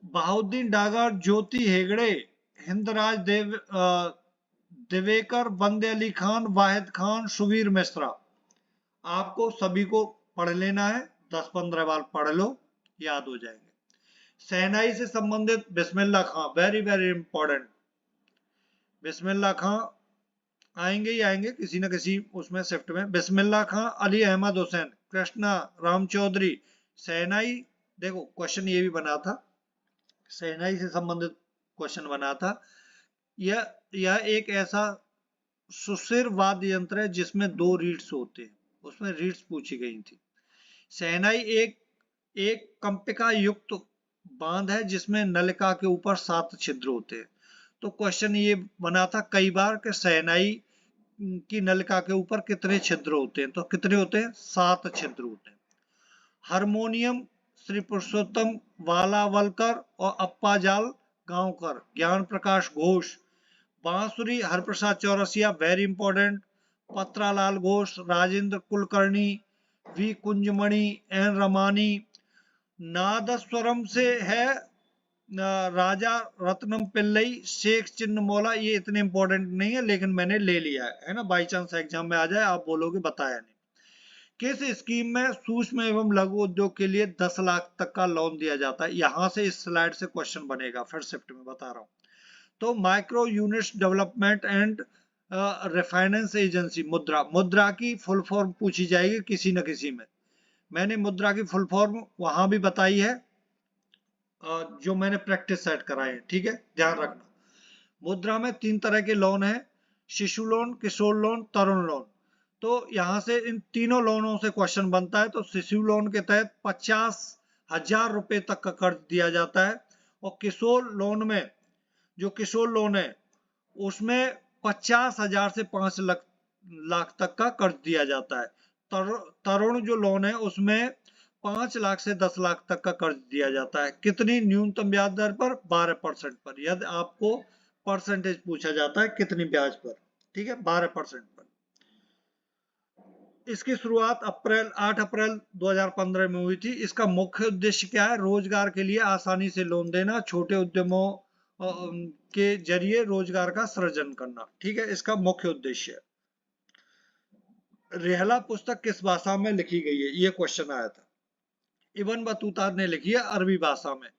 बहाउद्दीन डागर, ज्योति हेगड़े, हिंदराज दिवेकर, बंदे अली खान, वाहिद खान, सुवीर मिश्रा। आपको सभी को पढ़ लेना है, 10-15 बार पढ़ लो, याद हो जाएंगे। शहनाई से संबंधित बिस्मिल्लाह खां, वेरी वेरी इंपॉर्टेंट। बिस्मिल्लाह खां आएंगे ही आएंगे किसी न किसी उसमें शिफ्ट में। बिस्मिल्लाह खां, अली अहमद हुसैन, कृष्णा राम चौधरी। शहनाई, देखो क्वेश्चन ये भी बना था, शहनाई से संबंधित क्वेश्चन बना था। यह एक ऐसा सुशिर वाद्य यंत्र है जिसमें 2 रीड्स होते हैं, उसमें रीड्स पूछी गई थी। शहनाई एक एक कंपिका युक्त बांध है जिसमें नलिका के ऊपर 7 छिद्र होते हैं। तो क्वेश्चन ये बना था कई बार कि शहनाई की नलिका के ऊपर कितने छिद्र होते हैं, तो कितने होते हैं, 7 छिद्र होते हैं। हारमोनियम श्री पुरुषोत्तम वालावलकर और अप्पाजाल गांवकर, ज्ञान प्रकाश घोष। बांसुरी Hariprasad Chaurasia, very important. Pannalal Ghosh, Rajendra Kulkarni, V Kunjamani, N Ramani. नादस्वरम से है राजा रत्नम पिल्लई, शेख चिन्नमौला। ये इतने इंपॉर्टेंट नहीं है लेकिन मैंने ले लिया है ना, बाई चांस एग्जाम में आ जाए आप बोलोगे बताया नहीं। किस स्कीम में सूक्ष्म एवं लघु उद्योग के लिए 10 लाख तक का लोन दिया जाता है? यहां से इस स्लाइड से क्वेश्चन बनेगा, फर्स्ट शिफ्ट में बता रहा हूं। तो micro units development and refinance agency, मुद्रा। मुद्रा की फुल फॉर्म पूछी जाएगी किसी न किसी में। मैंने मुद्रा की फुल फॉर्म वहां भी बताई है जो मैंने प्रैक्टिस सेट कराए हैं, ठीक है, ध्यान रखना। मुद्रा में 3 तरह के लोन है, शिशु लोन, किशोर लोन, तरुण लोन। तो यहां से इन तीनों लोनों से क्वेश्चन बनता है। तो शिशु लोन के तहत 50,000 रुपए तक का कर्ज दिया जाता है, और किशोर लोन में, जो किशोर लोन है उसमें 50,000 से 5 लाख तक का कर्ज दिया जाता है। तरुण जो लोन है उसमें 5 लाख से 10 लाख तक का कर्ज दिया जाता है। कितनी न्यूनतम ब्याज दर पर? 12% पर। यदि आपको परसेंटेज पूछा जाता है कितनी ब्याज पर, ठीक है, 12% पर। इसकी शुरुआत 8 अप्रैल 2015 में हुई थी। इसका मुख्य उद्देश्य क्या है? रोजगार के लिए आसानी से लोन देना, छोटे उद्यमों के जरिए रोजगार का सृजन करना, ठीक है, इसका मुख्य उद्देश्य है। रेहला पुस्तक किस भाषा में लिखी गई है? ये क्वेश्चन आया था। इब्न बतूता ने लिखी है अरबी भाषा में,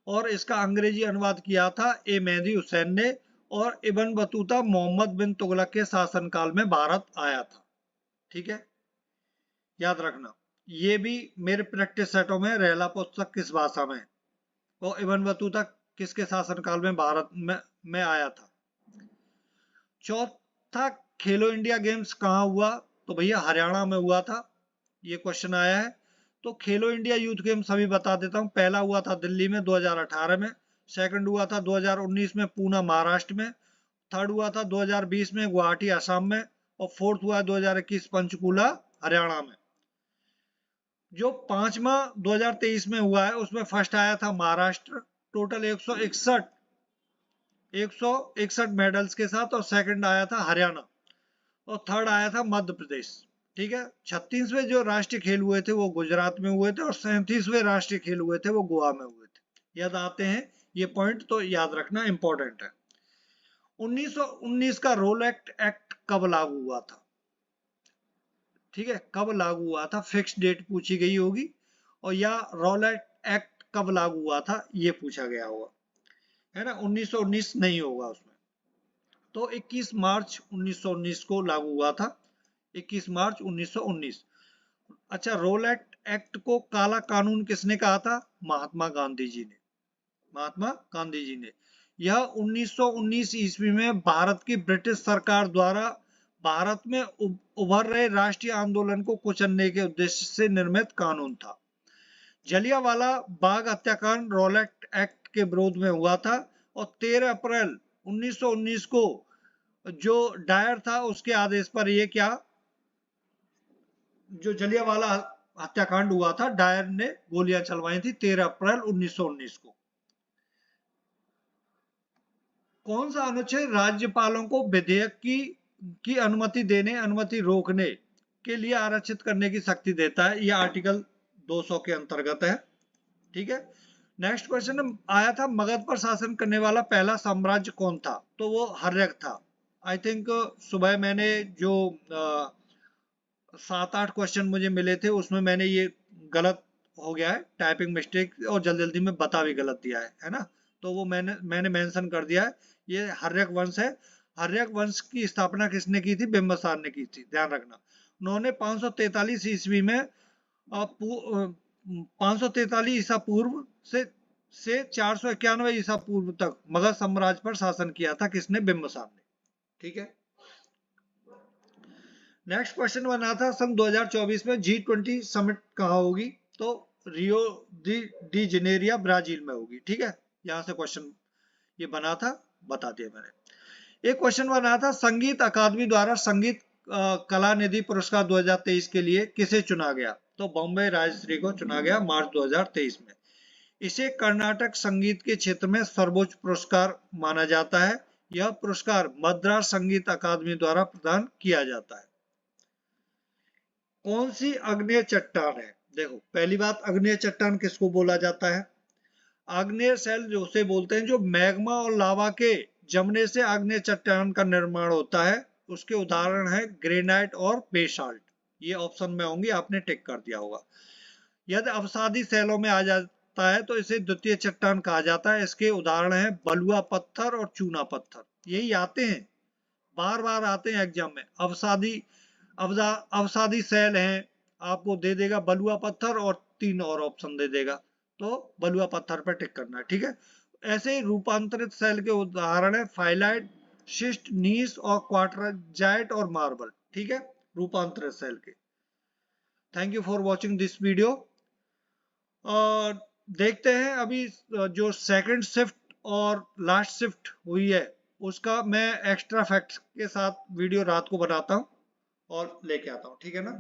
और इसका अंग्रेजी अनुवाद किया था ए मेहदी हुसैन ने। और इब्न बतूता मोहम्मद बिन तुगलक के शासनकाल में भारत आया था, ठीक है, याद रखना। ये भी मेरे प्रैक्टिस सेटों में रेहला पुस्तक किस भाषा में, और इब्न बतूता किसके शासनकाल में भारत में आया था। चौथा, खेलो इंडिया गेम्स कहाँ हुआ? तो भैया हरियाणा में हुआ था, ये क्वेश्चन आया है। तो खेलो इंडिया यूथ गेम्स अभी बता देता हूँ। पहला हुआ था दिल्ली में 2018 में, सेकंड हुआ था 2019 में पूना महाराष्ट्र में, थर्ड हुआ था 2020 में गुवाहाटी असम में, और फोर्थ हुआ 2021 पंचकुला हरियाणा में। जो पांचवा 2023 में हुआ है उसमें फर्स्ट आया था महाराष्ट्र, टोटल 161 मेडल्स के साथ, और सेकंड आया था हरियाणा, और थर्ड आया था मध्य प्रदेश, ठीक है। 36वें जो राष्ट्रीय खेल हुए थे वो गुजरात में हुए थे, और 37वें राष्ट्रीय खेल हुए थे वो गोवा में हुए थे। याद आते हैं ये पॉइंट, तो याद रखना इंपॉर्टेंट है। 1919 का रोल एक्ट कब लागू हुआ था? ठीक है, कब लागू हुआ था, फिक्स डेट पूछी गई होगी, और या रोल एक्ट कब लागू हुआ था ये पूछा गया होगा, है ना। 1919 नहीं होगा उसमें। तो 21 मार्च 1919 को लागू हुआ था, 21 मार्च 1919। अच्छा, रोल एक्ट को काला कानून किसने कहा था? महात्मा गांधी जी ने, महात्मा गांधी जी ने। यह 1919 ईस्वी में भारत की ब्रिटिश सरकार द्वारा भारत में उभर रहे राष्ट्रीय आंदोलन को कुचलने के उद्देश्य से निर्मित कानून था। जलियांवाला बाग हत्याकांड रोल एक्ट के विरोध में हुआ था, और 13 अप्रैल 1919 को जो डायर था उसके आदेश पर ये क्या, जो जलियांवाला हत्याकांड हुआ था, डायर ने गोलियां चलवाई थी 13 अप्रैल 1919 को। कौन सा अनुच्छेद राज्यपालों को विधेयक की अनुमति देने, अनुमति रोकने के लिए आरक्षित करने की शक्ति देता है? यह आर्टिकल 200 के अंतर्गत है, ठीक है। नेक्स्ट क्वेश्चन आया था, मगध पर शासन करने वाला पहला साम्राज्य कौन था? तो वो हर्यक था। आई थिंक सुबह मैंने जो 7-8 क्वेश्चन मुझे मिले थे उसमें मैंने ये गलत हो गया है, टाइपिंग मिस्टेक, और जल्दी जल्दी में बता भी गलत दिया है ना। तो वो मैंने मेंशन कर दिया है, ये हर्यक वंश है। हर्यक वंश की स्थापना किसने की थी? बिंबिसार ने की थी, ध्यान रखना। उन्होंने 543 ईस्वी में 543 ईसा पूर्व से 491 ईसा पूर्व तक मगध साम्राज्य पर शासन किया था। किसने? बिंबिसार ने, ठीक है। नेक्स्ट क्वेश्चन बना था सन 2024 में G20 समिट कहाँ होगी, तो रियो डी जेनेरिया ब्राजील में होगी। ठीक है, यहाँ से क्वेश्चन ये बना था, बता दिया मैंने। एक क्वेश्चन बना था संगीत अकादमी द्वारा संगीत कला निधि पुरस्कार 2023 के लिए किसे चुना गया, तो बॉम्बे राजश्री को चुना गया मार्च 2023 में। इसे कर्नाटक संगीत के क्षेत्र में सर्वोच्च पुरस्कार माना जाता है। यह पुरस्कार मद्रास संगीत अकादमी द्वारा प्रदान किया जाता है। कौन सी आग्नेय चट्टान है, देखो पहली बात, आग्नेय चट्टान किसको बोला जाता है, आग्नेय शैल जो उसे बोलते हैं जो मैग्मा और लावा के जमने से आग्नेय चट्टान का निर्माण होता है। उसके उदाहरण है ग्रेनाइट और बेसाल्ट। ये ऑप्शन में होंगी, आपने टिक कर दिया होगा। यदि अवसादी शैलों में आ जाता है तो इसे द्वितीय चट्टान कहा जाता है। इसके उदाहरण है बलुआ पत्थर और चूना पत्थर। यही आते हैं, बार बार आते हैं एग्जाम में। अवसादी शैल हैं, आपको दे देगा बलुआ पत्थर और 3 और ऑप्शन दे देगा, तो बलुआ पत्थर पर टिक करना है। ठीक है, ऐसे ही रूपांतरित शैल के उदाहरण है फाइलाइट, शिस्ट, नीस और क्वार्टरजाइट और मार्बल। ठीक है, रूपांतरित शैल के। Thank you for watching this video. देखते हैं अभी जो सेकंड शिफ्ट और लास्ट शिफ्ट हुई है उसका मैं एक्स्ट्रा फैक्ट्स के साथ वीडियो रात को बनाता हूँ और लेके आता हूँ। ठीक है ना।